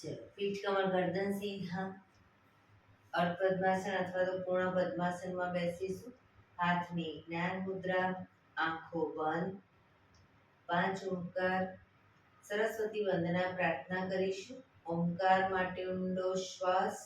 चलो, पीठ कमर गर्दन सीधा, अर्ध पद्मासन अथवा तो पूर्ण पद्मासन में बेसीशु। हाथनी ज्ञान मुद्रा, आंखों बंद, 5 ओंकार सरस्वती वंदना प्रार्थना करीशु। ओंकार माटे ऊंडो श्वास,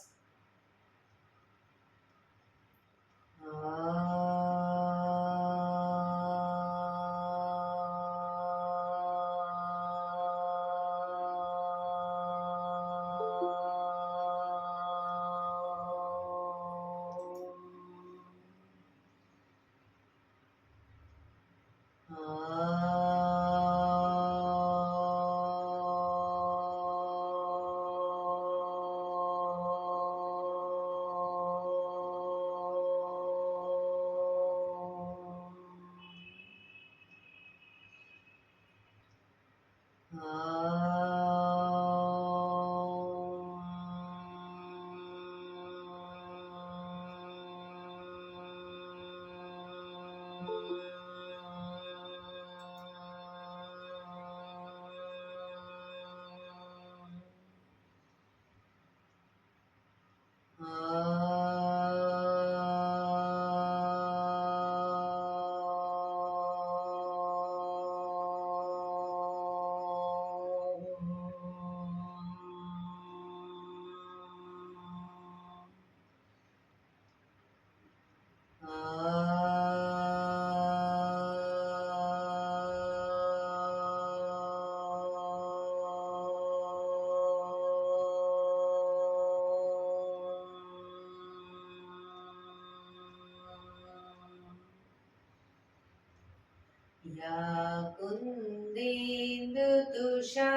या कुन्देन्दु तुषारहार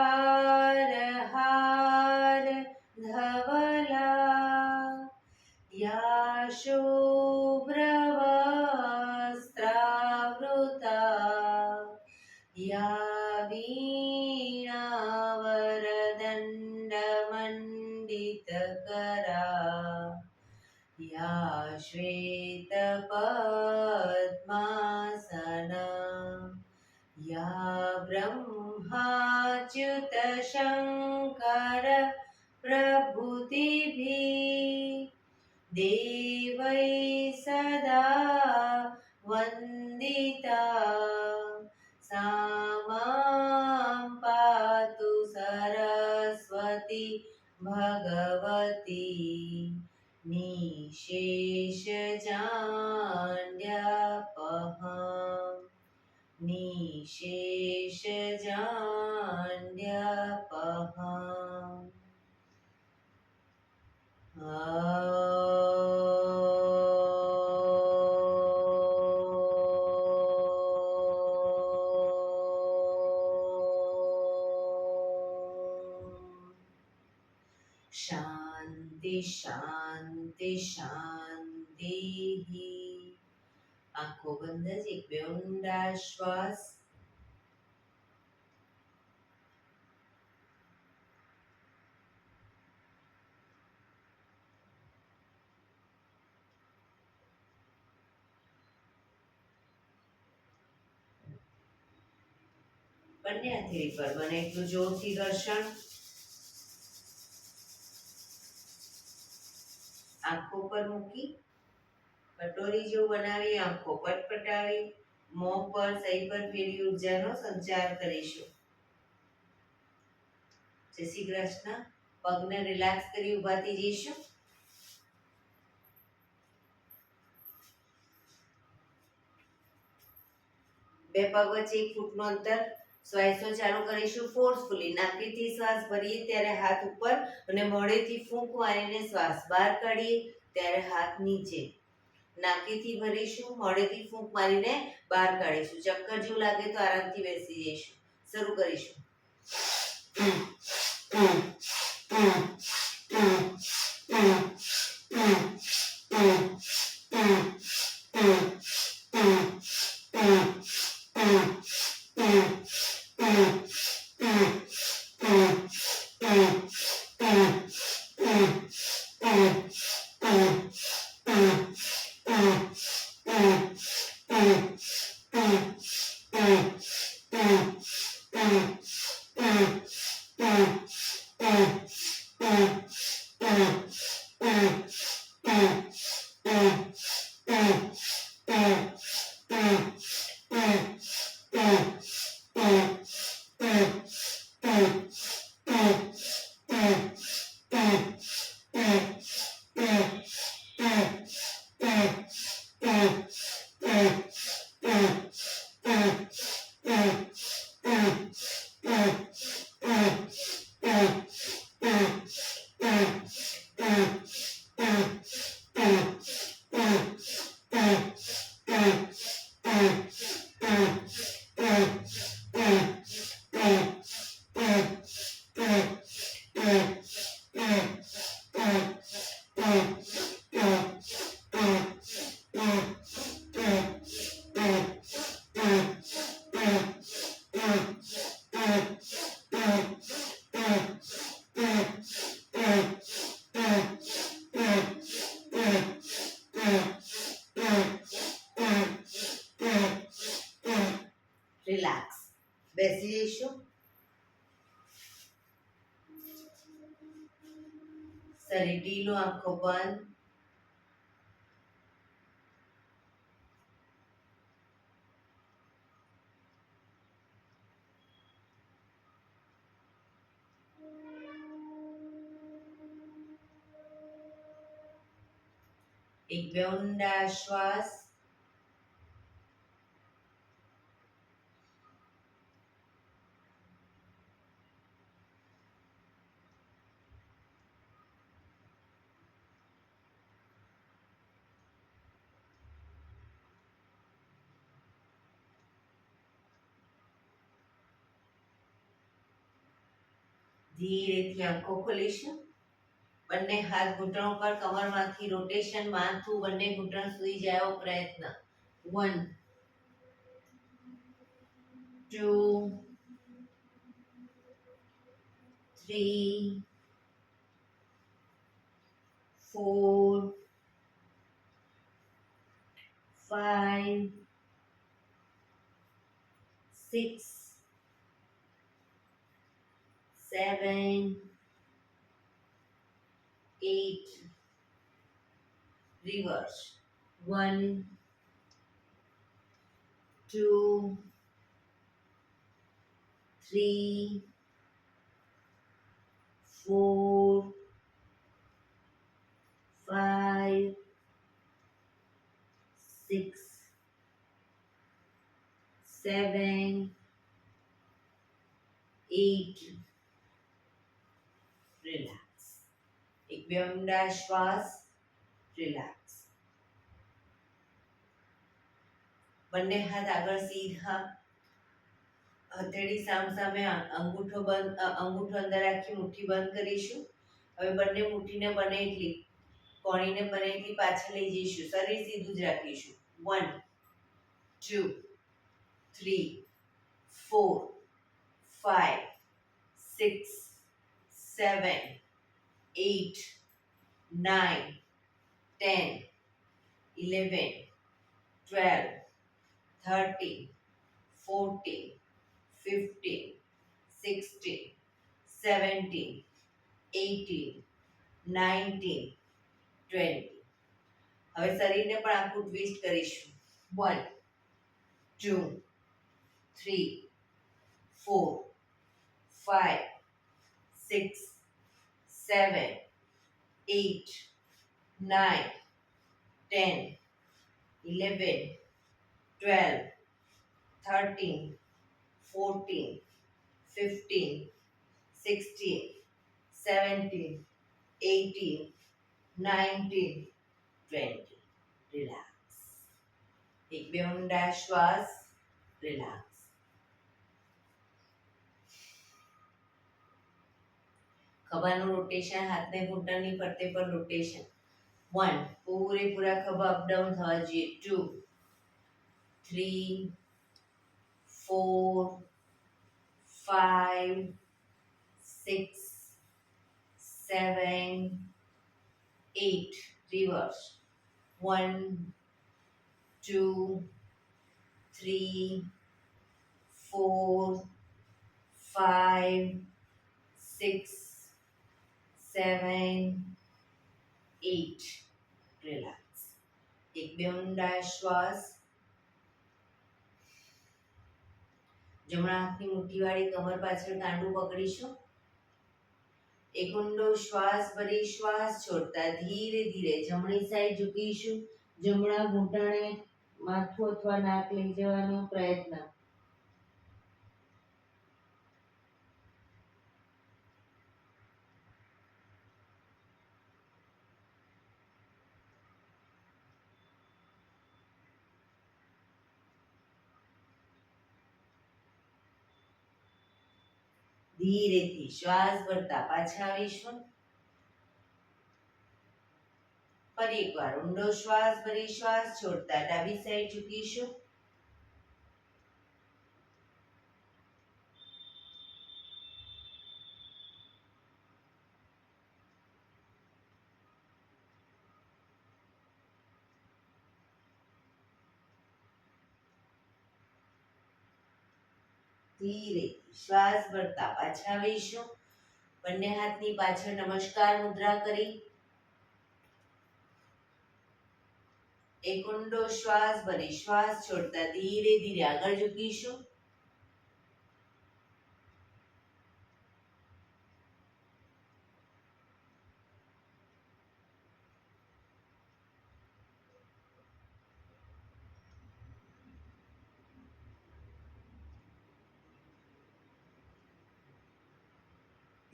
धवला, या शुभ्रवस्त्रावृता, या वीणावरदण्डमण्डितकरा, या श्वेतपद्मासना, या ब्रह्माच्युत शङ्कर प्रभृतिभिः देवै सदा वन्दिता, सा मां पातु सरस्वती भगवती निशेषजाड्यापहम्, निशेषजाड्यापहम्। शांति शांति शांति। आंखों बंद ज, एक बे ऊंडा श्वास। બંને હથેળી પર બને એટલું જોરથી ઘર્ષણ। આંખો પર મૂકી કટોરી જેવું બનાવી આંખો પટપટાવી મોં પર સહી પર ફેરી ઉર્જાનો સંચાર કરીશું। જય શ્રી કૃષ્ણ। પગને રિલેક્સ કરી ઊભા થઈ જઈશું। બે પગ વચ્ચે 1 ફૂટનું અંતર। શ્વાસો ચાલુ કરીશું ફોર્સફુલી। નાકથી શ્વાસ ભરીએ ત્યારે હાથ ઉપર અને મોઢેથી ફૂંક મારીને શ્વાસ બહાર કાઢીએ ત્યારે હાથ નીચે। નાકથી ભરીશું, મોઢેથી ફૂંક મારીને બહાર કાઢીશું। ચક્કર જેવું લાગે તો આરામથી બેસી જઈશું। શરૂ કરીશું। બેસી જઈશું. શરીર ઢીલું, આંખો બંધ. એક બે ઊંડા શ્વાસ. ધીરેથી આંખો ખોલીશું. બંને હાથ ઘૂંટણો પર, કમરમાંથી રોટેશન, માથું બંને ઘૂંટણ સુધી જાય એવો પ્રયત્ન. 1 2 3 4 5 6 7 8 reverse. 1 2 3 4 5 6 7 8 રિલેક્સ. એક બે ઊંડા શ્વાસ. રિલેક્સ. બંને હાથ આગળ સીધા, હથેળી સામસામે, અંગૂઠો બંધ, અંગૂઠો અંદર રાખી મુઠ્ઠી બંધ કરીશું. હવે બંને મુઠ્ઠીને બને એટલી, કોણીને બને એટલી પાછળ લઈ જઈશું. શરીર સીધું જ રાખીશું. 1 2 3 4 5 6 7 8 9 10 11 12 13 14 15 16 17 18 19 20. હવે શરીરને પણ આખું ટ્વિસ્ટ કરીશું. 1 2 3 4 5 6 7 8 9 10 11 12 13 14 15 16 17 18 19 20. રિલેક્સ. એક બે ઊંડા શ્વાસ. રિલેક્સ. ખભાનું રોટેશન, હાથને ઘૂંટણની ફરતે પર રોટેશન. 1 પૂરેપૂરા ખભા અપડાઉન થવા જોઈએ. 2 3 4 5 6 7 8 reverse. 1 2 3 4 5 6 7 8. રિલેક્સ. એક બે ઊંડા શ્વાસ. જમણા હાથની મુઠ્ઠીવાળી કમર પાછળ કાંડું પકડીશું. એક ઊંડો શ્વાસ ભરી શ્વાસ છોડતા ધીરે ધીરે જમણી સાઈડ ઝૂકીશું. જમણા ઘૂંટણે માથું અથવા નાક લઈ જવાનો પ્રયત્ન. ધીરેથી શ્વાસ ભરતા પાછા આવીશું. ફરી એકવાર ઊંડો શ્વાસ ભરી શ્વાસ છોડતા ડાબી સાઈડ ઝૂકીશું. ધીરેથી શ્વાસ ભરતા પાછા આવીશું. બંને હાથની પાછળ નમસ્કાર મુદ્રા કરી એક ઊંડો શ્વાસ ભરી શ્વાસ છોડતા ધીરે ધીરે આગળ ઝૂકીશું.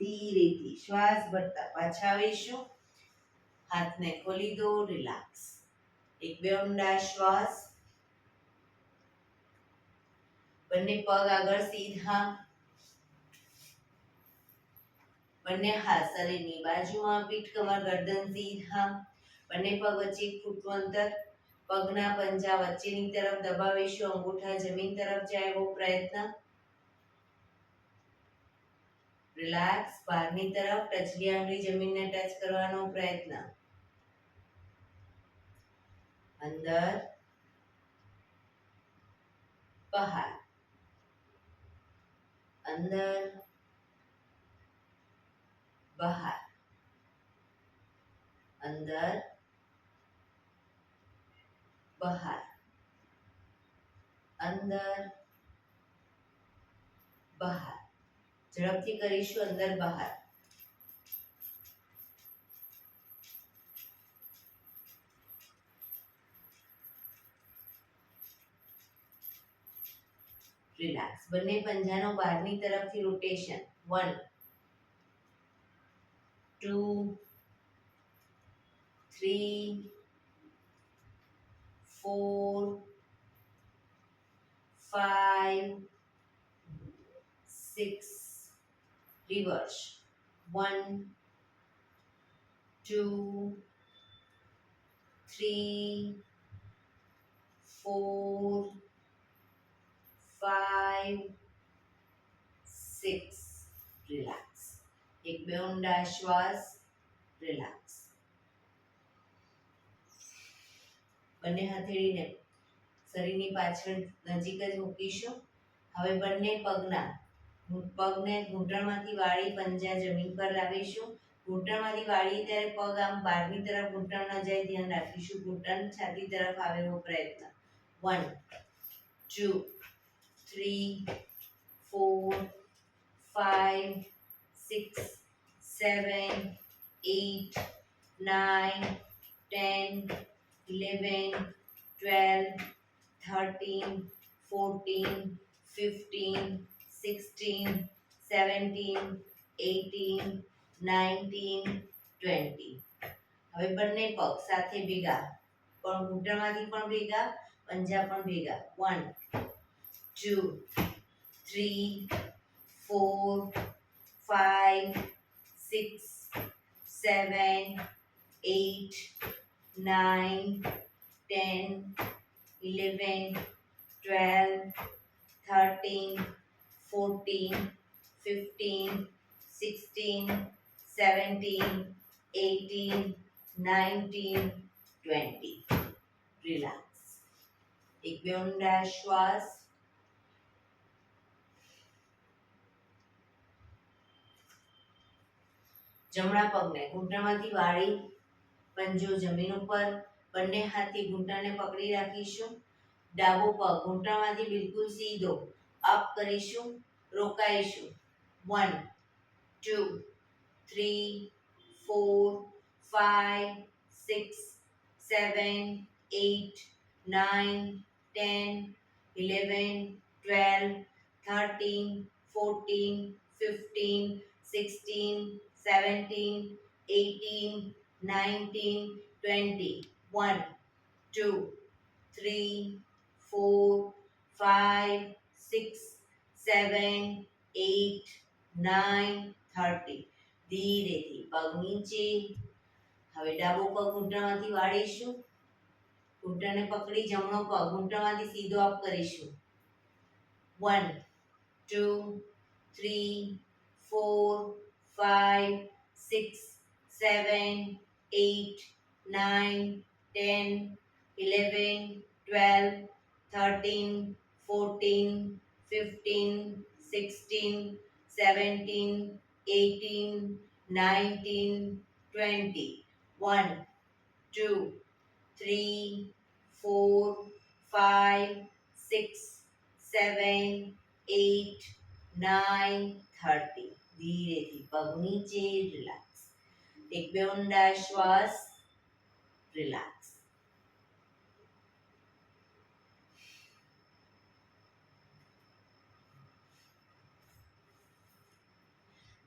ધીરેથી શ્વાસ ભરતા પાછા આવીશું. હાથને ખોલી દો, રિલેક્સ. એક બે ઊંડા શ્વાસ. બંને પગ આગળ સીધા. બંને હાથ શરીરની બાજુમાં, પીઠ કમર ગરદન સીધા. બંને પગ વચ્ચે 1 ફૂટનું અંતર. પગના પંજા વચ્ચેની તરફ દબાવીશું. અંગૂઠા જમીન તરફ જાય એવો પ્રયત્ન. રિલેક્સ. બહારની તરફ ટચલી આંગળી જમીનને ટચ કરવાનો પ્રયત્ન. અંદર, બહાર, અંદર, બહાર, અંદર, બહાર, અંદર, બહાર. ઝડપથી કરીશું. અંદર બહાર. રિલેક્સ. બંને પંજાનો બહારની તરફથી રોટેશન. 1 2 3 4 5 6. રિવર્સ. 1 2 3 4 5 6. રિલેક્સ. એક બે ઊંડા શ્વાસ. રિલેક્સ. બંને હથેળીને શરીરની પાછળ નજીક જ મૂકીશું. હવે બંને પગને ઘૂંટણમાંથી વાળી પંજા જમીન પર લાવીશું. ઘૂંટણમાંથી વાળીએ ત્યારે પગ આમ બહારની તરફ ઘૂંટણ ન જાય ધ્યાન રાખીશું. ઘૂંટણ છાતી તરફ આવે એવો પ્રયત્ન. 1 2 3 4 5 6 7 8 9 10 11 12 13 14 15 16 17 18 19 20. હવે બંને પગ સાથે ભેગા, પણ ઘૂંટણમાંથી પણ ભેગા, પંજા પણ ભેગા. 1 2 3 4 5 6 7 8 9 10 11 12 13 14 15 16 17 18 19 20. રિલેક્સ. એક બે ઊંડા શ્વાસ. જમણા પગને ઘૂંટણમાંથી વાળી પંજો જમીન ઉપર. બંને હાથથી ઘૂંટણને પકડી રાખીશું. ડાબો પગ ઘૂંટણમાંથી બિલકુલ સીધો અપ કરીશું. રોકાઈશું. 1 2 3 4 5 6 7 8 9 10 11 12 13 14 15 16 17 18 19 20. 1 2 3 4 5 6 7 8 9 30. ધીરેથી પગ નીચે. હવે ડાબો પગ ઘૂંટણમાંથી વાળીશું. ઘૂંટણને પકડી જમણો પગ ઘૂંટણમાંથી સીધો અપ કરીશું. 1 2 3 4 5 6 7 8 9 10 11 12 13 14 15 16, 17, 18, 19, 20. 1, 2, 3, 4, 5, 6, 7, 8, 9, 30. ધીરેથી પગ નીચે રિલેક્સ. એક બે ઊંડા શ્વાસ. રિલેક્સ.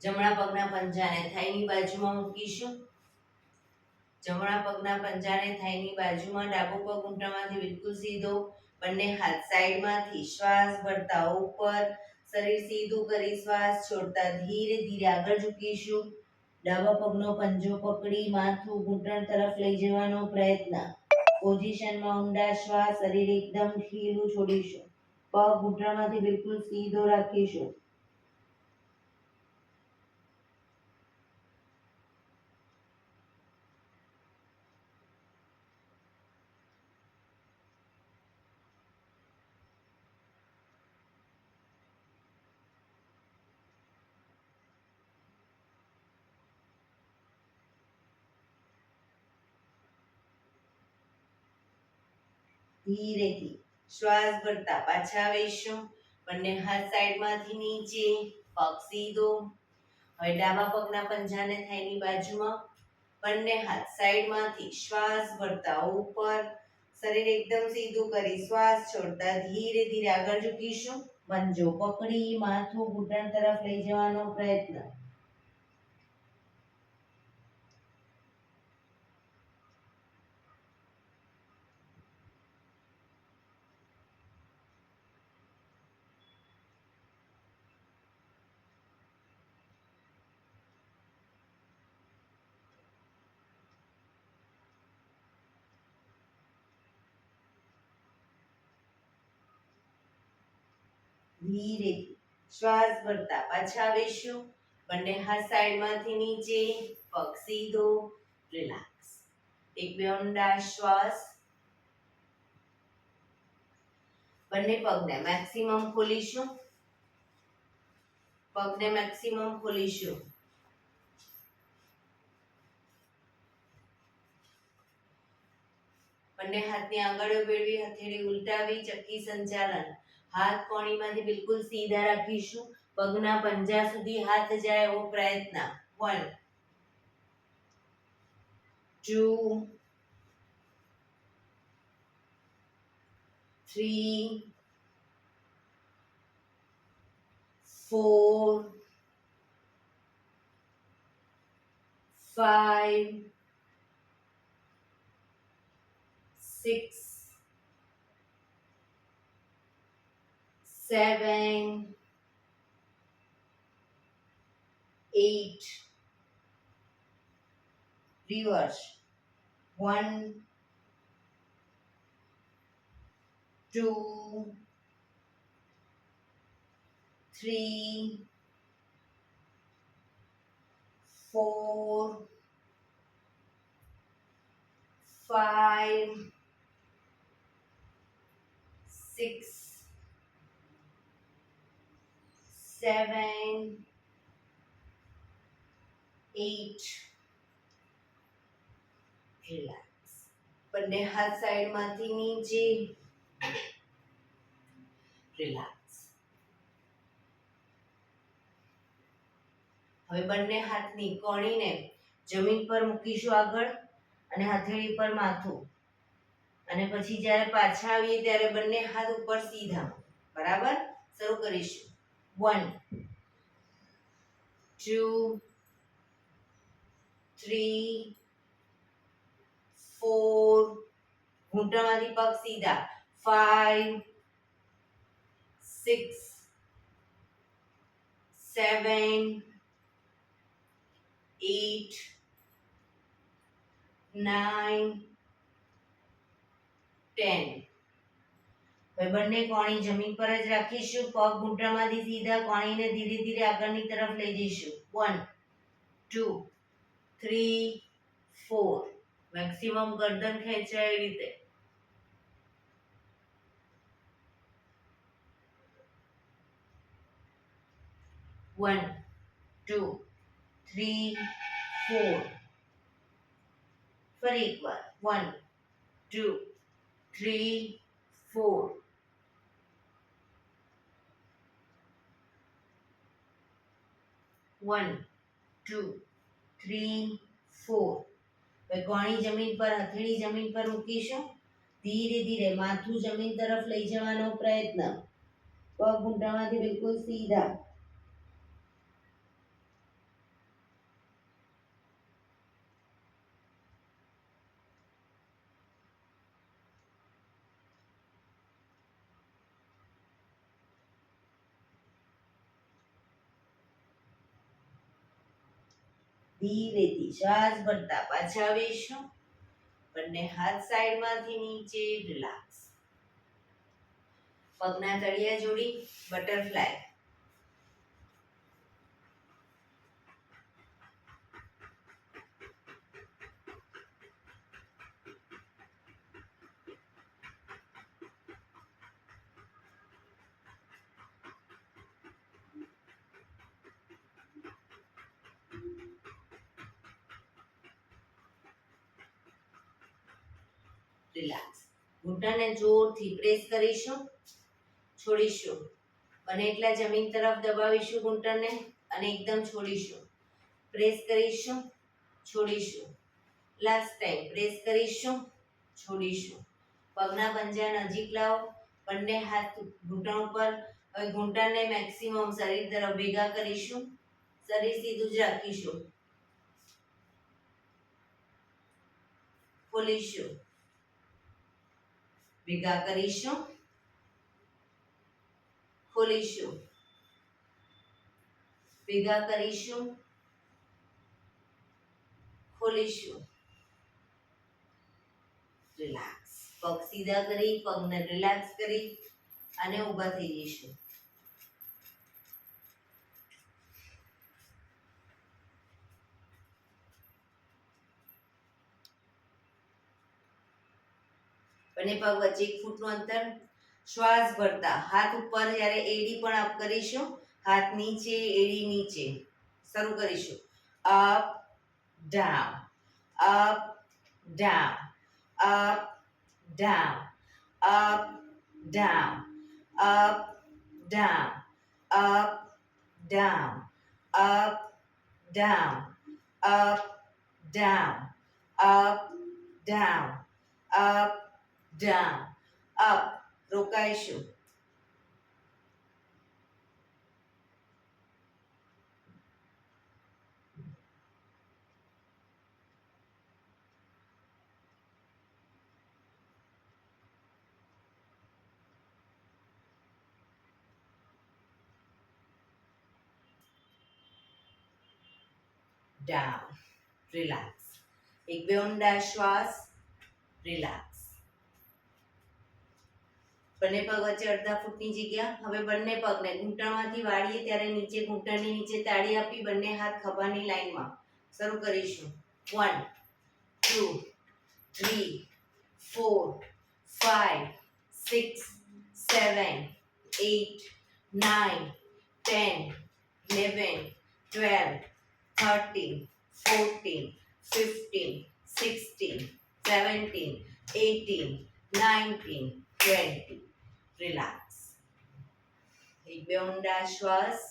જમણા પગના પંજાને થાઈની બાજુમાં મૂકીશું. જમણા પગના પંજાને થાઈની બાજુમાં, ડાબો પગ ઘૂંટણમાંથી બિલકુલ સીધો. બંને હાથ સાઈડમાંથી શ્વાસ ભરતા ઉપર. શરીર સીધું કરી શ્વાસ છોડતા ધીરે ધીરે આગળ ઝૂકીશું. ડાબા પગનો પંજો પકડી માથું ઘૂંટણ તરફ લઈ જવાનો પ્રયત્ન. પોઝિશનમાં ઊંડા શ્વાસ. શરીર એકદમ ઢીલું છોડીશું. પગ ઘૂંટણમાંથી બિલકુલ સીધો રાખીશું. ધીરેથી શ્વાસ ભરતા પાછા આવીશું. બંને હાથ સાઈડમાંથી નીચે, પગ સીધો. હવે ડાબા પગના પંજાને થાઈની બાજુમાં, બંને હાથ સાઈડમાંથી શ્વાસ ભરતા ઉપર. શરીર એકદમ સીધું કરી શ્વાસ છોડતા ધીરે ધીરે આગળ ઝૂકીશું. પંજો પકડી માથું ઘૂંટણ તરફ લઈ જવાનો પ્રયત્ન. ધીરેથી શ્વાસ ભરતા પાછા આવીશું. બંને હાથ સાઈડમાંથી નીચે, પગ સીધો. રિલેક્સ. એક બે ઊંડા શ્વાસ. બંને પગને મેક્સિમમ ખોલીશું. પગને મેક્સિમમ ખોલીશું. બંને હાથની આંગળીઓ ભેળવી, હથેળી ઉલટાવી, ચક્કી સંચાલન. હાથ કોણીમાંથી બિલકુલ સીધા રાખીશું. પગના પંજા સુધી હાથ જાય એવો પ્રયત્ન. 1, 2, 3, 4, 5, 6, 7, 8. Reverse. 1, 2, 3, 4, 5, 6, 7, 8. રિલેક્સ. બંને હાથ સાઈડમાંથી નીચે. રિલેક્સ. હવે બંને હાથની કોણીને જમીન પર મૂકીશું આગળ અને હથેળી પર માથું. અને પછી જ્યારે પાછા આવીએ ત્યારે બંને હાથ ઉપર સીધા. બરાબર? શરૂ કરીશું. 1, 2, 3, 4. ઘૂંટણમાંથી પગ સીધા. 5, 6, 7, 8, 9, 10. હવે બંને કોણી જમીન પર જ રાખીશું. પગ ઘૂંટણમાંથી સીધા. કોણીને ધીરે ધીરે આગળની તરફ લઈ જઈશું. 1, 2, 3, 4. મેક્સિમમ ગરદન ખેંચાય એ રીતે. 1 2 3 4 ફરી એકવાર 1 2 3 4 1 2 3 4 હવે કોણી જમીન પર હથેળી જમીન પર મૂકીશું ધીરે ધીરે માથું જમીન તરફ લઈ જવાનો પ્રયત્ન પગ ઘૂંટણમાંથી બિલકુલ સીધા ધીરેથી શ્વાસ ભરતા પાછા આવીશું બંને હાથ સાઈડમાંથી નીચે રિલેક્સ પગના તળિયા જોડી બટરફ્લાય રિલેક્સ ઘૂંટણને જોરથી પ્રેસ કરીશું છોડીશું અને એટલા જમીન તરફ દબાવીશું ઘૂંટણને અને એકદમ છોડીશું પ્રેસ કરીશું છોડીશું લાસ્ટ ટાઈમ પ્રેસ કરીશું છોડીશું પગના પંજા નજીક લાવો બંને હાથ ઘૂંટણ ઉપર હવે ઘૂંટણને મેક્સિમમ શરીર તરફ ભેગા કરીશું શરીર સીધું જ રાખીશું ખોલીશું ભેગા કરીશું ખોલીશું ભેગા કરીશું ખોલીશું રિલેક્સ પગ સીધા કરી પગને રિલેક્સ કરી અને ઊભા થઈ જઈશું બંને પગ વચ્ચે 1 ફૂટનું અંતર શ્વાસ ભરતા હાથ ઉપર જ્યારે એડી પણ અપ કરીશું હાથ નીચે એડી નીચે શરૂ કરીશું up down up down up down up down up down up down up down up down up down up down up રોકાઈશું down relax એક બે ઊંડા શ્વાસ રિલેક્સ બંને પગ વચ્ચે અડધા ફૂટની જગ્યા હવે બંને પગને ઘૂંટણમાંથી વાળીએ ત્યારે નીચે ઘૂંટણની નીચે તાળી આપી બંને હાથ ખભાની લાઈનમાં શરૂ કરીશું 1 2 3 4 5 6 7 8 9 10 11 12 13 14 15 16 17 18 19 20 રિલેક્સ એક બે ઊંડા શ્વાસ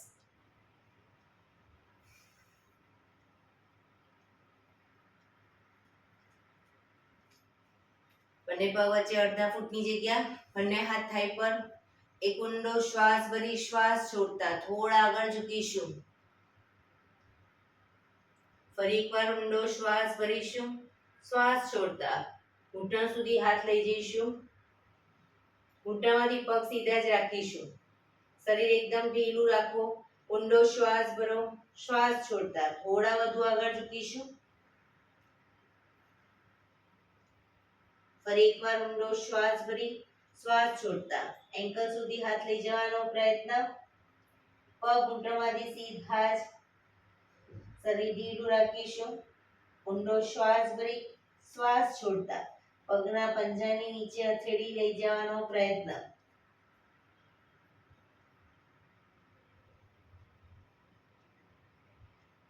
બંને પગ વચ્ચે અડધા ફૂટની જગ્યા બંને હાથ થાઈ પર એક ઊંડો શ્વાસ ભરી શ્વાસ છોડતા થોડા આગળ ઝૂકીશું ફરી એકવાર ઊંડો શ્વાસ ભરીશું શ્વાસ છોડતા ઘૂંટણ સુધી હાથ લઈ જઈશું ઘૂંટણમાંથી પગ સીધા જ રાખીશું શરીર એકદમ ઢીલું રાખો ઊંડો શ્વાસ ભરો શ્વાસ છોડતા થોડા વધુ આગળ ઝૂકીશું ફરી એકવાર ઊંડો શ્વાસ ભરી શ્વાસ છોડતા એન્કલ સુધી હાથ લઈ જવાનો પ્રયત્ન પગ ઘૂંટણમાંથી સીધા જ શરીર ઢીલું રાખીશું ઊંડો શ્વાસ ભરી શ્વાસ છોડતા પગના પંજાની નીચે હથેળી લઈ જવાનો પ્રયત્ન.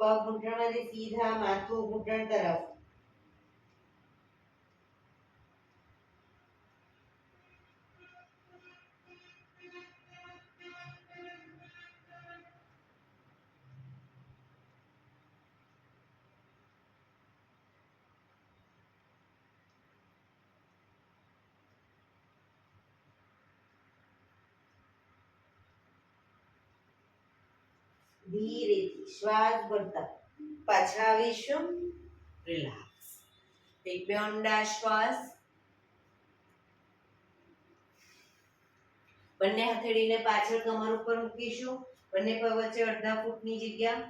પગ ઘૂંટણમાંથી સીધા, માથું ઘૂંટણ તરફ. ધીરેથી શ્વાસ ભરતા પાછા આવીશું. રિલેક્સ. એક બે ઊંડા શ્વાસ. બંને હથેળીને પાછળ કમર ઉપર મૂકીશું. બંને પગ વચ્ચે અડધા ફૂટની જગ્યા.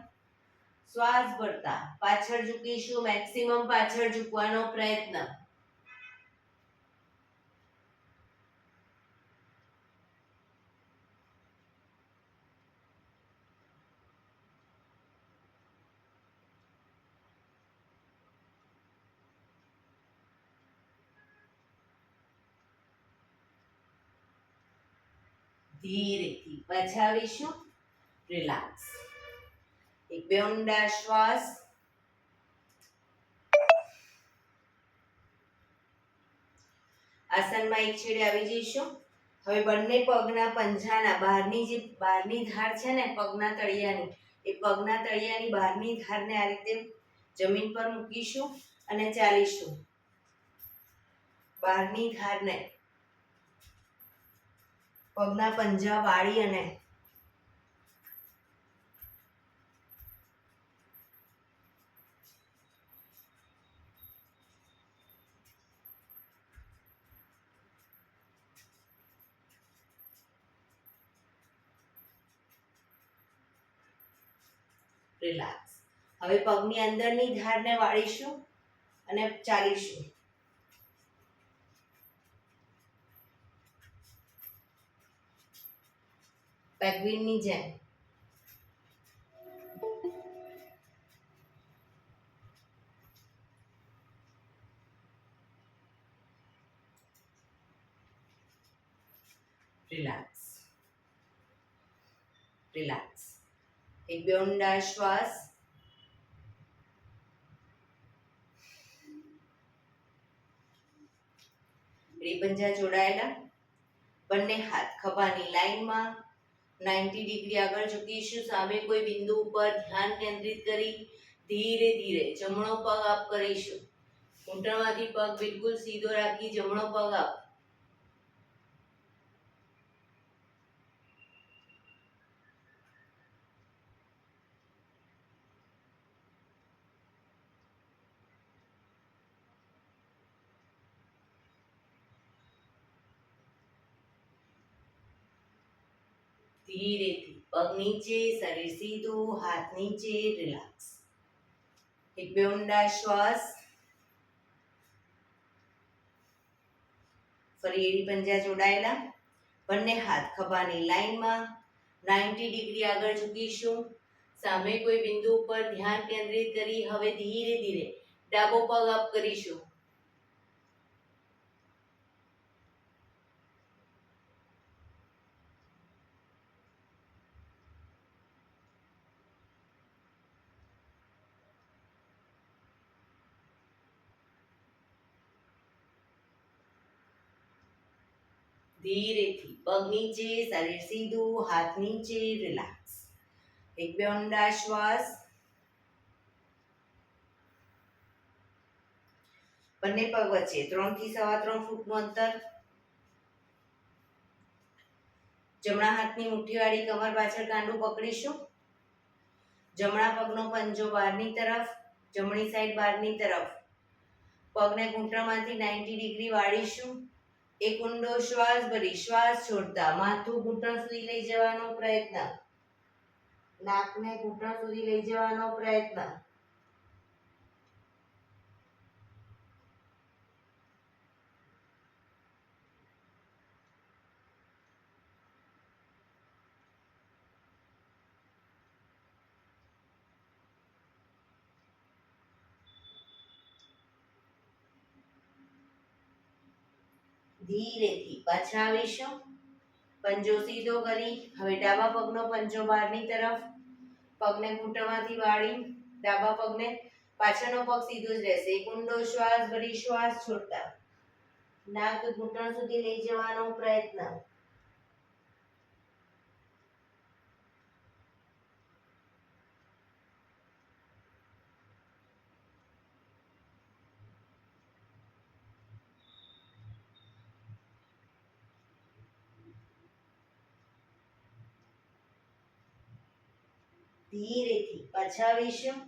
શ્વાસ ભરતા પાછળ ઝૂકીશું. મેક્સિમમ પાછળ ઝૂકવાનો પ્રયત્ન. ધીરેથી પાછા આવીશું. રિલેક્સ. એક બે ઊંડા શ્વાસ. આસનમાં એક છેડે આવી જઈશું. હવે બંને પગના પંજાના બહારની ધાર છે ને પગના તળિયાની, એ પગના તળિયાની બહારની ધારને આ રીતે જમીન પર મૂકીશું અને ચાલીશું. બહારની ધારને પગના પંજા વાળી અને રિલેક્સ. હવે પગની અંદરની ધારને વાળીશું અને ચાલીશું. પેંગ્વિનની જેમ. રિલેક્સ. રિલેક્સ. એક બે ઊંડા શ્વાસ. એડી પંજા જોડાયેલા. બંને હાથ ખભાની લાઈનમાં 90 ડિગ્રી આગળ ઝૂકીશું. સામે કોઈ બિંદુ ઉપર ધ્યાન કેન્દ્રિત કરી ધીરે ધીરે જમણો પગ અપ કરીશું. ઘૂંટણમાંથી પગ બિલકુલ સીધો રાખી જમણો પગ અપ. ધીરેથી પગ નીચે, શરીર સીધું, હાથ નીચે. રિલેક્સ. એક બે ઊંડા શ્વાસ. ફરી એડી પંજા જોડાયેલા. બંને હાથ ખભાની લાઈનમાં 90 ડિગ્રી આગળ ઝૂકીશું. સામે કોઈ બિંદુ ઉપર ધ્યાન કેન્દ્રિત કરી હવે ધીરે ધીરે ડાબો પગ અપ કરીશું. ધીરેથી પગ નીચે, શરીર સીધું, હાથ નીચે. રિલેક્સ. એક બે ઊંડા શ્વાસ. બંને પગ વચ્ચે 3 થી 3.25 ફૂટનું અંતર. જમણા હાથની મુઠ્ઠીવાળી કમર પાછળ કાંડું પકડીશું. જમણા પગનો પંજો બહારની તરફ, જમણી સાઈડ બહારની તરફ. પગને ઘૂંટણમાંથી 90 ડિગ્રી વાળીશું. એક ઊંડો શ્વાસ ભરી શ્વાસ છોડતા માથું ઘૂંટણ સુધી લઈ જવાનો પ્રયત્ન. નાકને ઘૂંટણ સુધી લઈ જવાનો પ્રયત્ન. ધીરેથી પાછા આવીશું. પંજો સીધો કરી હવે ડાબા પગનો પંજો બહારની તરફ. પગને ઘૂંટણમાંથી વાળી ડાબા પગને પાછળનો પગ સીધો જ રહેશે. એક ઊંડો શ્વાસ ભરી શ્વાસ છોડતા નાક ઘૂંટણ સુધી લઈ જવાનો પ્રયત્ન. ધીરેથી પાછા આવીશું.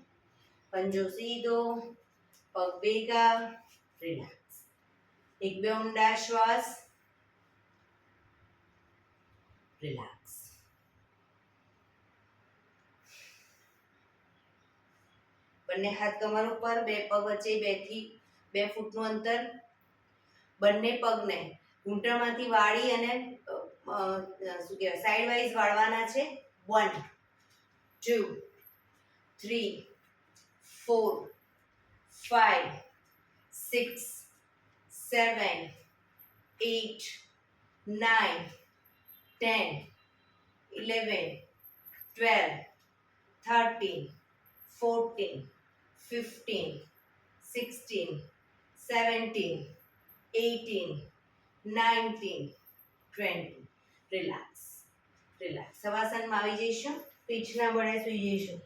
પંજો સીધો, પગ ભેગા, રિલેક્સ. એક બે ઊંડા શ્વાસ, રિલેક્સ. બંને હાથ કમર ઉપર, બે પગ વચ્ચે 2 ફૂટનું અંતર. બંને પગને ઘૂંટણમાંથી વાળી અને શું કહેવાય સાઈડ વાઇઝ વાળવાના છે. 1 2 3 4 5 6 7 8 9 10 11 12 13 14 15 16 17 18 19 20. રિલેક્સ. રિલેક્સ. શવાસનમાં આવી જઈશું. પીઠના બળે સૂઈ જઈશું.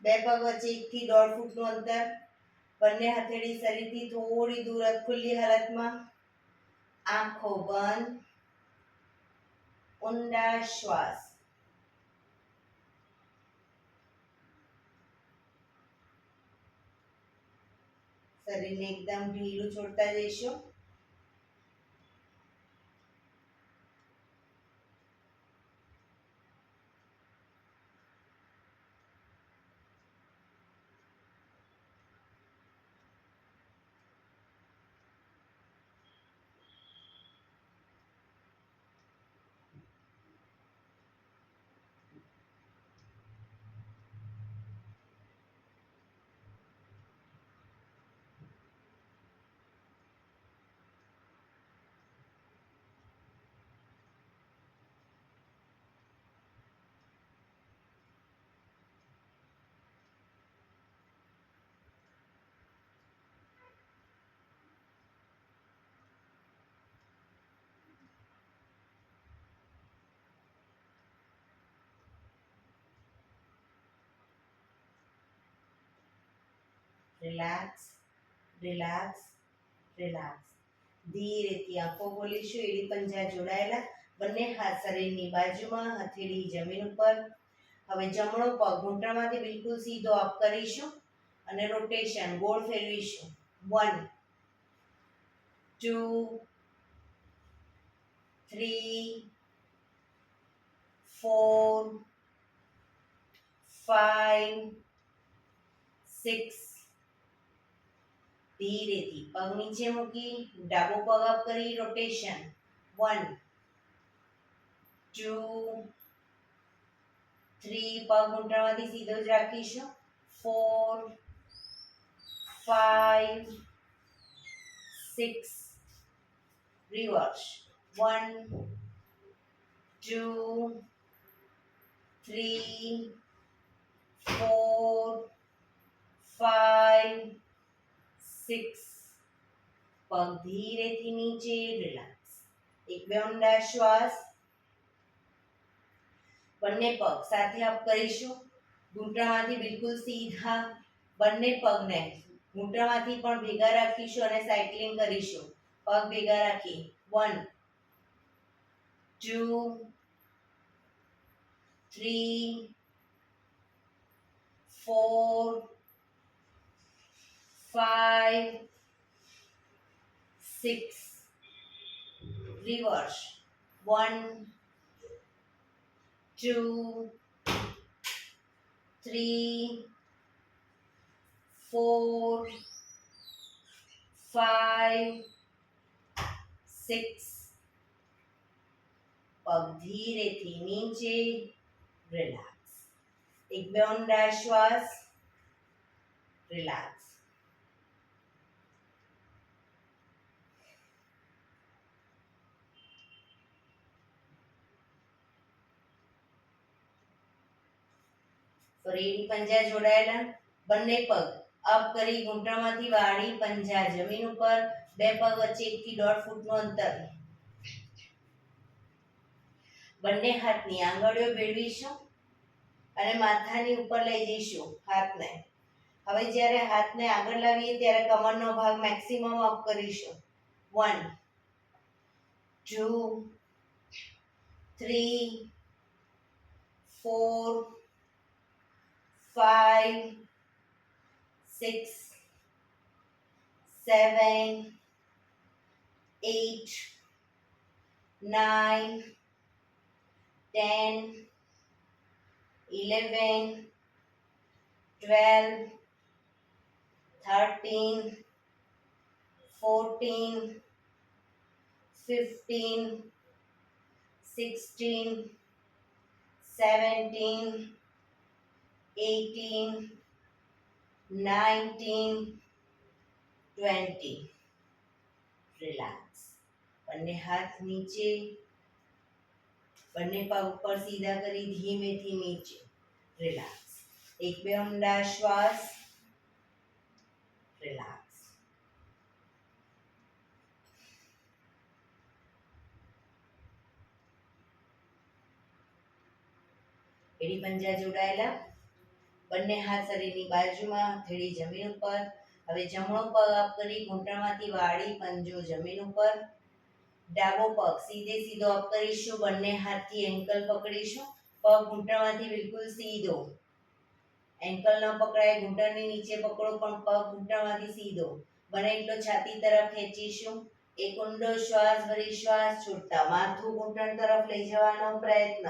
બે પગ વચ્ચે 1 થી 1.5 ફૂટનું અંતર. બંને હથેળી શરીરથી થોડી દૂર ખુલ્લી હાલતમાં. આંખો બંધ. ઊંડા શ્વાસ. શરીરને એકદમ ઢીલું છોડતા જઈશું. રિલેક્સ. રિલેક્સ. રિલેક્સ. ધીરેથી આંખો ખોલીશું. એડી પંજા જોડાયેલા. બંને હાથ શરીરની બાજુમાં, હથેળી જમીન ઉપર. હવે જમણો પગ ઘૂંટણમાંથી બિલકુલ સીધો અપ કરીશું અને રોટેશન ગોળ ફેરવીશું. 1 2 3 4 5 6. ધીરેથી પગ નીચે મૂકી ડાબો પગ અપ કરી રોટેશન. 1 2 3. પગ ઘૂંટણમાંથી સીધો જ રાખીશું. 4 5 6. રિવર્સ. 1 2 3 4 5 6. પગ ધીરેથી નીચે. રિલેક્સ. એક બે ઊંડા શ્વાસ. બંને પગ સાથે અપ કરીશું. ઘૂંટણમાંથી બિલકુલ સીધા. બંને પગને ઘૂંટણમાંથી પણ ભેગા રાખીશું અને સાયકલિંગ કરીશું. પગ ભેગા રાખી 1 2 3 4 5 6. રિવર્સ. 1 2 3 4 5 6. પગ ધીરેથી નીચે. રિલેક્સ. એક બે ઊંડા શ્વાસ. રિલેક્સ. ફરી એડી પંજા જોડાયેલા, બંને પગ અપ કરી ઘૂંટણમાંથી વાળી પંજા જમીન ઉપર, બે પગ વચ્ચે 1 થી 1.5 ફૂટનું અંતર. બંને હાથની આંગળીઓ ભેળવીશું અને માથાની ઉપર લઈ જઈશું હાથને. હવે જ્યારે હાથને આગળ લાવીએ ત્યારે કમરનો ભાગ મેક્સિમમ અપ કરીશું. 1 2 3 4 5 6 7 8 9 10 11 12 13 14 15 16 17 18 19 20. રિલેક્સ. બંને હાથ નીચે, બંને પગ ઉપર સીધા કરી ધીમેથી નીચે. રિલેક્સ. એક બે ઊંડા શ્વાસ. રિલેક્સ. એડી પંજા જોડાયેલા, બંને હાથ શરીરની બાજુમાં, હથેળી જમીન ઉપર. હવે જમણો પગ અપ કરી ઘૂંટણમાંથી વાળી પંજો જમીન ઉપર. ડાબો પગ સીધે સીધો અપ કરીશું, બંને હાથથી એન્કલ પકડીશું. પગ ઘૂંટણમાંથી બિલકુલ સીધો. એન્કલ ન પકડાય, ઘૂંટણની નીચે પકડો પણ પગ ઘૂંટણમાંથી સીધો. બને એટલો છાતી તરફ ખેંચીશું. એક ઊંડો શ્વાસ ભરી શ્વાસ છોડતા માથું ઘૂંટણ તરફ લઈ જવાનો પ્રયત્ન.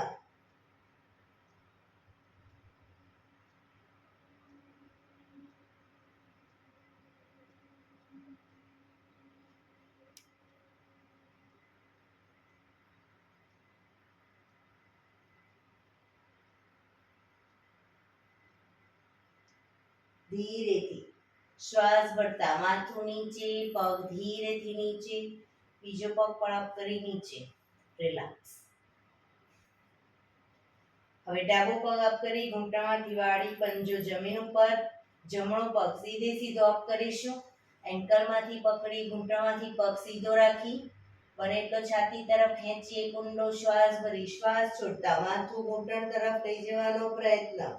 ધીરેથી શ્વાસ ભરતા માથું નીચે, પગ ધીરેથી નીચે, બીજો પગ પણ અપ કરી નીચે. રિલેક્સ. હવે ડાબો પગ અપ કરી ઘૂંટણમાંથી વાળી પંજો જમીન ઉપર. જમણો પગ સીધે સીધો અપ કરીશું. એન્કલમાંથી પકડી ઘૂંટણમાંથી પગ સીધો રાખી બને એટલો છાતી તરફ ખેંચી એક ઊંડો શ્વાસ ભરી શ્વાસ છોડતા માથું ઘૂંટણ તરફ લઈ જવાનો પ્રયત્ન.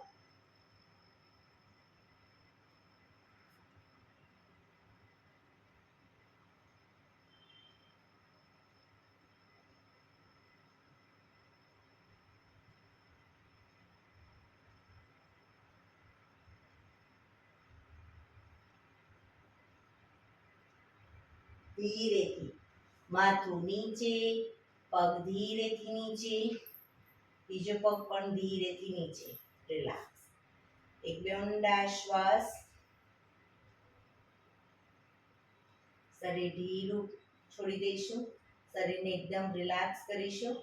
ધીરેથી માથું નીચે, પગ ધીરેથી નીચે, બીજો પગ પણ ધીરેથી નીચે. રિલેક્સ. એક બે ઊંડા શ્વાસ. શરીર ઢીલું છોડી દઈશું. શરીરને એકદમ રિલેક્સ કરીશું.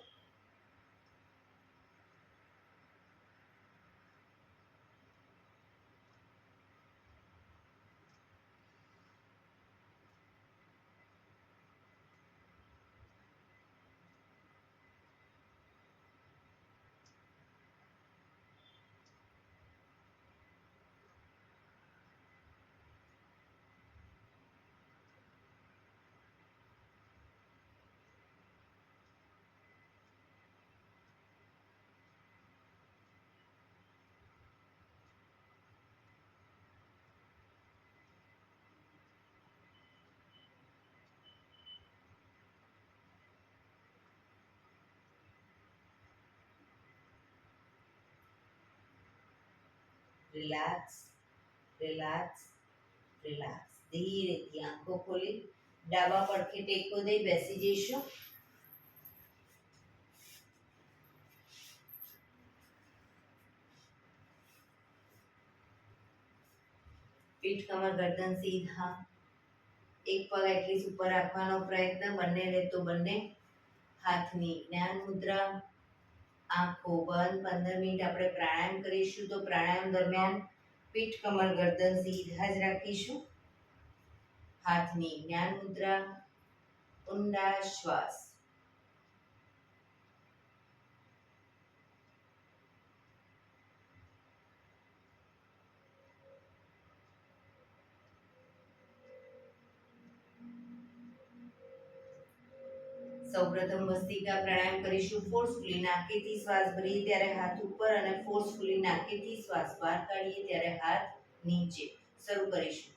Relax, relax, relax. ધીરેથી આંખો ખોલી ડાબા પડખે ટેકો દઈ બેસી જઈશું. પીઠ કમર ગરદન સીધા. એક પગ એટલીસ્ટ ઉપર રાખવાનો પ્રયત્ન. બંને રહેતો બંને હાથની જ્ઞાન મુદ્રા. આંખો બંધ. 15 મિનિટ આપણે પ્રાણાયામ કરીશું. તો પ્રાણાયામ દરમિયાન પીઠ કમર ગરદન સીધા જ રાખીશું. હાથની જ્ઞાન મુદ્રા. ઊંડા શ્વાસ. સૌપ્રથમ ભસ્ત્રિકા પ્રાણાયામ કરીશું ફોર્સફુલી નાકેથી શ્વાસ ભરીએ ત્યારે હાથ ઉપર અને ફોર્સફુલી નાકેથી શ્વાસ બહાર કાઢીએ ત્યારે હાથ નીચે. શરૂ કરીશું.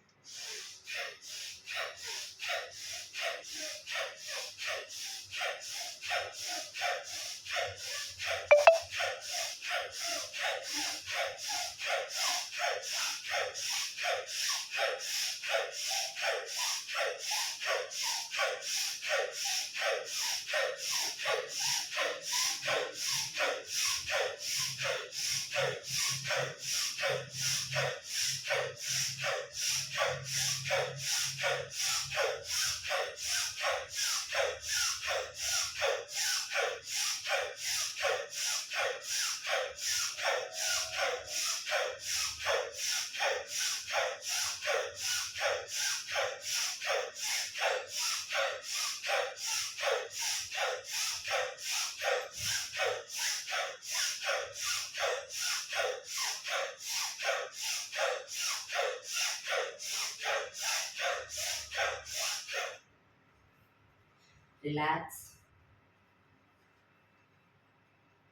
રિલેક્સ.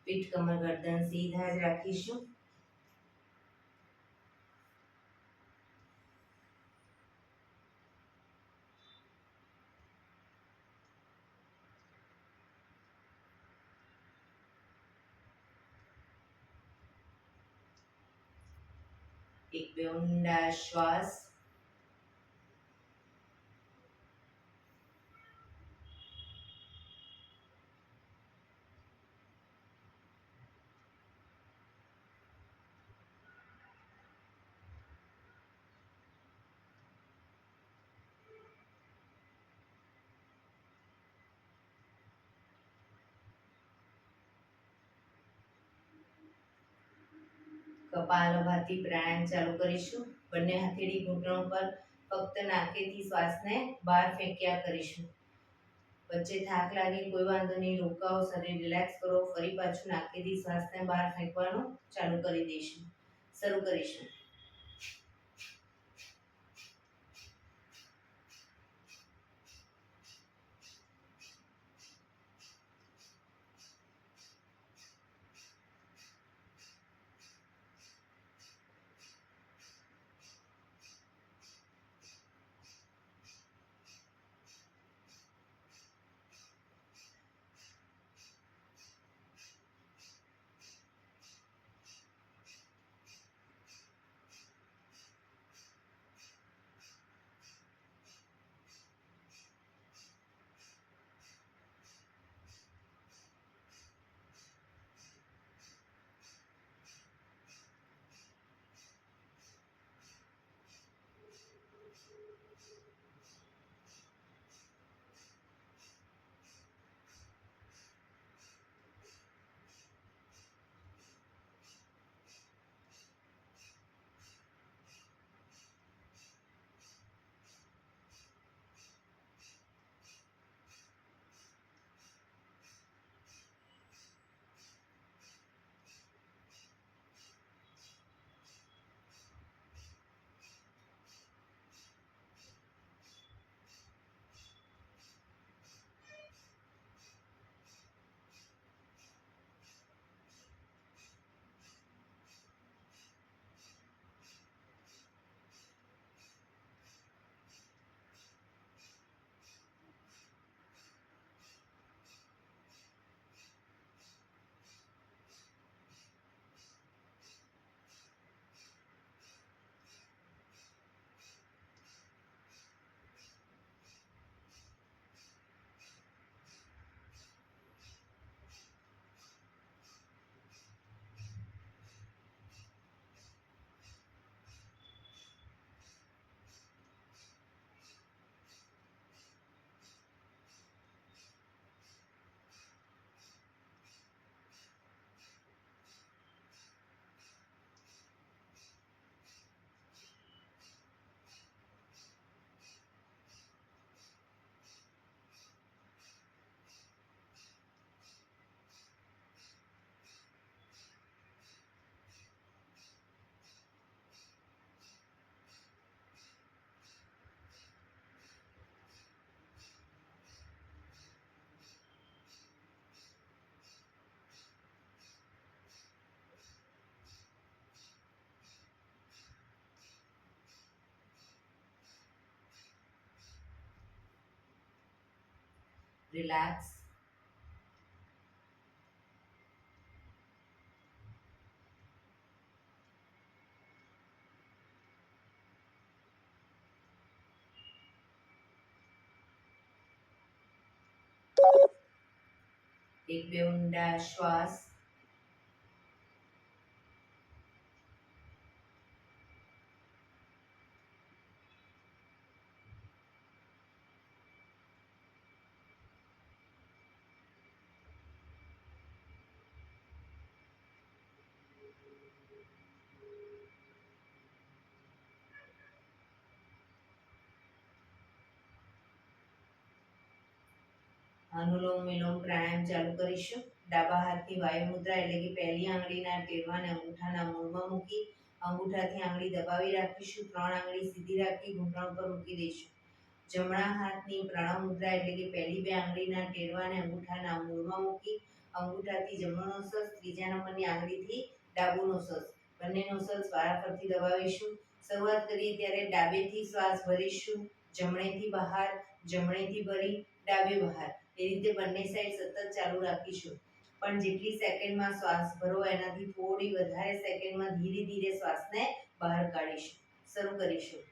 પીઠ કમર ગરદન સીધા જ રાખીશું. એક બે ઊંડા શ્વાસ. કપાલભાતિ પ્રાણાયામ ચાલુ કરીશું. બંને હથેળી ઘૂંટણો પર ફક્ત નાકેથી શ્વાસને બહાર ફેંક્યા કરીશું. વચ્ચે થાક લાગે કોઈ વાંધો નહીં, રોકાઓ, શરીર રિલેક્સ કરો. ફરી પાછું નાકેથી શ્વાસને બહાર ફેંકવાનું ચાલુ કરી દઈશું. શરૂ કરીશું. રિલેક્સ. એક બે ઊંડા શ્વાસ. અનુલોમ વિલોમ પ્રાણાયામ ચાલુ કરીશું. ડાબા હાથની વાયુ મુદ્રા એટલે કે પહેલી આંગળીના ટેરવાને અંગૂઠાના મૂળમાં મૂકી અંગૂઠાથી આંગળી દબાવી રાખીશું. 3 આંગળી સીધી રાખી ઘૂંટણ પર મૂકી દઈશું. જમણા હાથની પ્રણવ મુદ્રા એટલે કે પહેલી 2 આંગળીના ટેરવાને અંગૂઠાના મૂળમાં મૂકી અંગૂઠાથી જમણો નોસસ, ત્રીજા નંબરની આંગળીથી ડાબુ નોસસ, બંને નોસસ વારાફરતી દબાવીશું. શરૂઆત કરીએ ત્યારે ડાબેથી શ્વાસ ભરીશું, જમણેથી બહાર, જમણેથી ભરી, ડાબે બહાર. એ રીતે બંને સાઈડ સતત ચાલુ રાખીશું. પણ જેટલી સેકન્ડમાં શ્વાસ ભરો એનાથી થોડી વધારે સેકન્ડમાં ધીરે ધીરે શ્વાસને બહાર કાઢીશું. શરૂ કરીશું.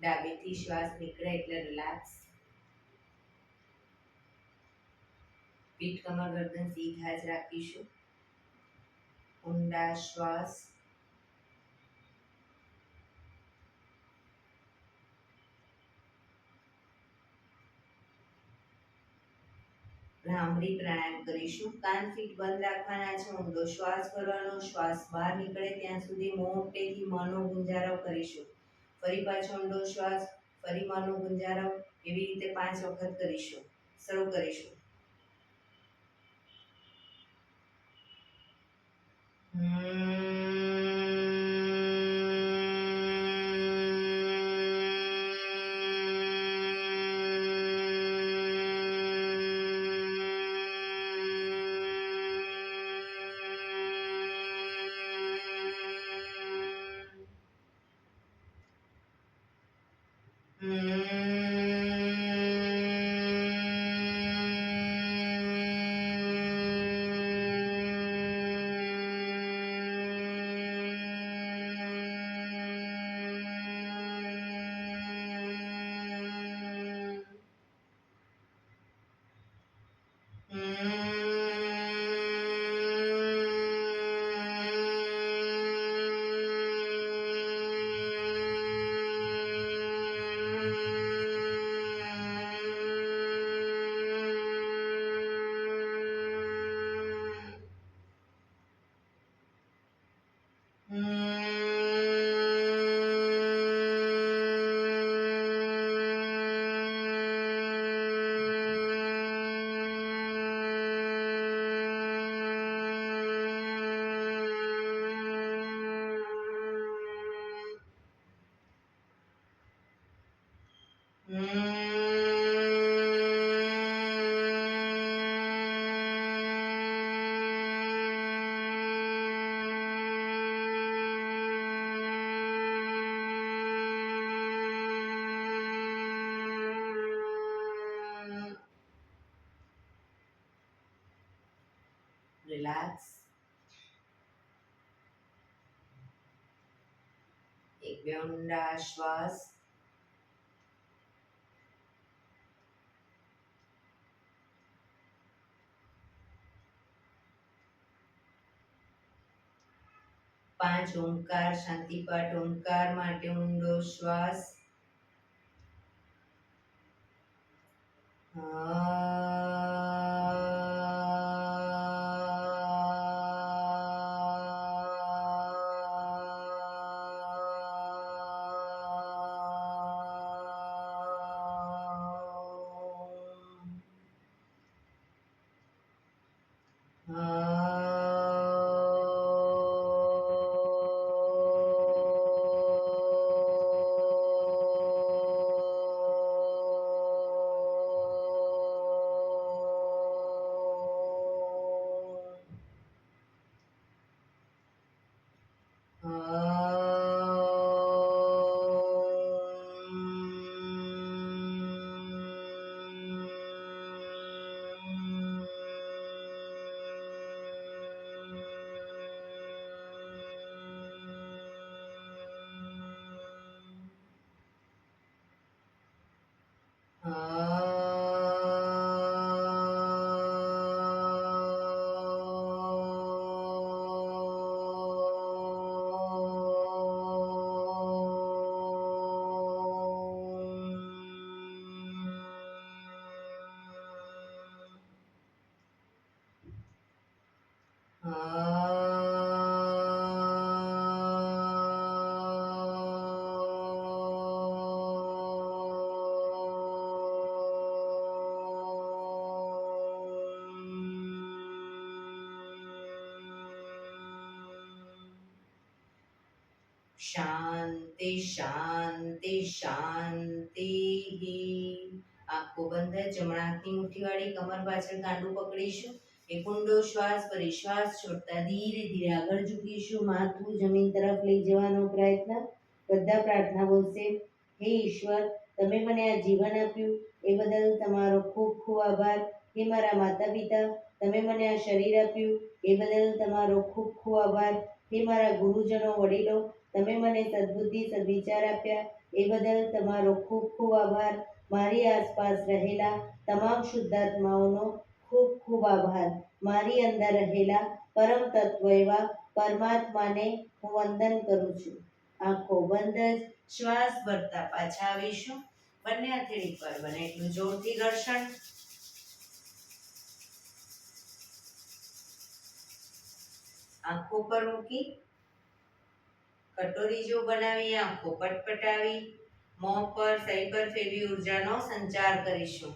ડાબેથી શ્વાસ નીકળે એટલે રિલેક્સ. પીઠ કમર ગરદન સીધા જ રાખીશું. ઊંડા શ્વાસ. ભ્રામરી પ્રાણાયામ કરીશું. કાન ફીટ બંધ રાખવાના છે. ઊંડો શ્વાસ કરવાનો. શ્વાસ બહાર નીકળે ત્યાં સુધી મોટેથી મોંનો ગુંજારવ કરીશું. ફરી પાછો ઊંડો શ્વાસ. ફરી મોંનો ગુંજારવ. એવી રીતે 5 વખત કરીશું. શરૂ કરીશું. રિલેક્સ. એક બે ઊંડા શ્વાસ. પાંચ ઓમકાર શાંતિપાઠ. ઓમકાર માટે ઊંડો શ્વાસ. શાંતિ શાંતિ શાંતિ. આંખો બંધ. જમણા હાથની મુઠ્ઠીવાળી કમર પાછળ ગાંડું પકડીશું. એક ઊંડો શ્વાસ ભરી શ્વાસ છોડતા ધીરે ધીરે આગળ ઝૂકીશું. માથું જમીન તરફ લઈ જવાનો પ્રયત્ન. બધા પ્રાર્થના બોલશે. હે ઈશ્વર, તમે મને આ જીવન આપ્યું એ બદલ તમારો ખૂબ ખૂબ આભાર. હે મારા માતા પિતા, તમે મને આ શરીર આપ્યું એ બદલ તમારો ખૂબ ખૂબ આભાર. હે મારા ગુરુજનો વડીલો, તમે મને સદબુદ્ધિ સદવિચાર આપ્યા એ બદલ તમારો ખૂબ ખૂબ આભાર. મારી આસપાસ રહેલા તમામ શુદ્ધાત્માઓનો ખૂબ ખૂબ આભાર. મારી અંદર રહેલા પરમ તત્વ એવા પરમાત્માને હું વંદન કરું છું. આંખો બંધ જ શ્વાસ ભરતા પાછા આવીશું. બંને હથેળી પર બને એટલું જોરથી ઘર્ષણ. આંખો પર મૂકી કટોરી જો બનાવી આંખો પટપટાવી મોં પર શરીર પર ફેરવી ઉર્જાનો સંચાર કરીશું.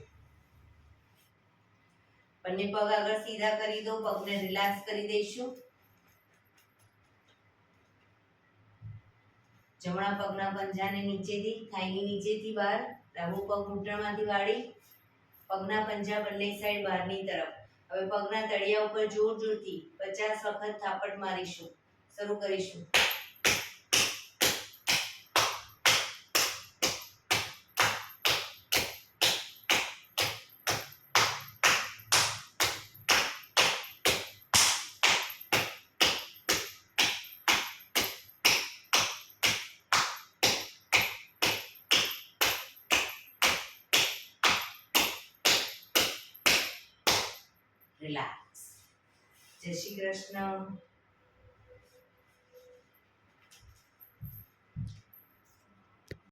બંને પગ આગળ સીધા કરી દો, પગને રિલેક્સ કરી દઈશું. જમણા પગના પંજાને નીચેથી થાઈની નીચેથી બહાર, ડાબુ પગ ઘૂંટણમાંથી વાળી, પગના પંજા બંને સાઈડ બહારની તરફ. હવે પગના તળિયા ઉપર જોર જોરથી 50 વખત થાપટ મારીશું. શરૂ કરીશું. રિલેક્સ. જય શ્રી કૃષ્ણ.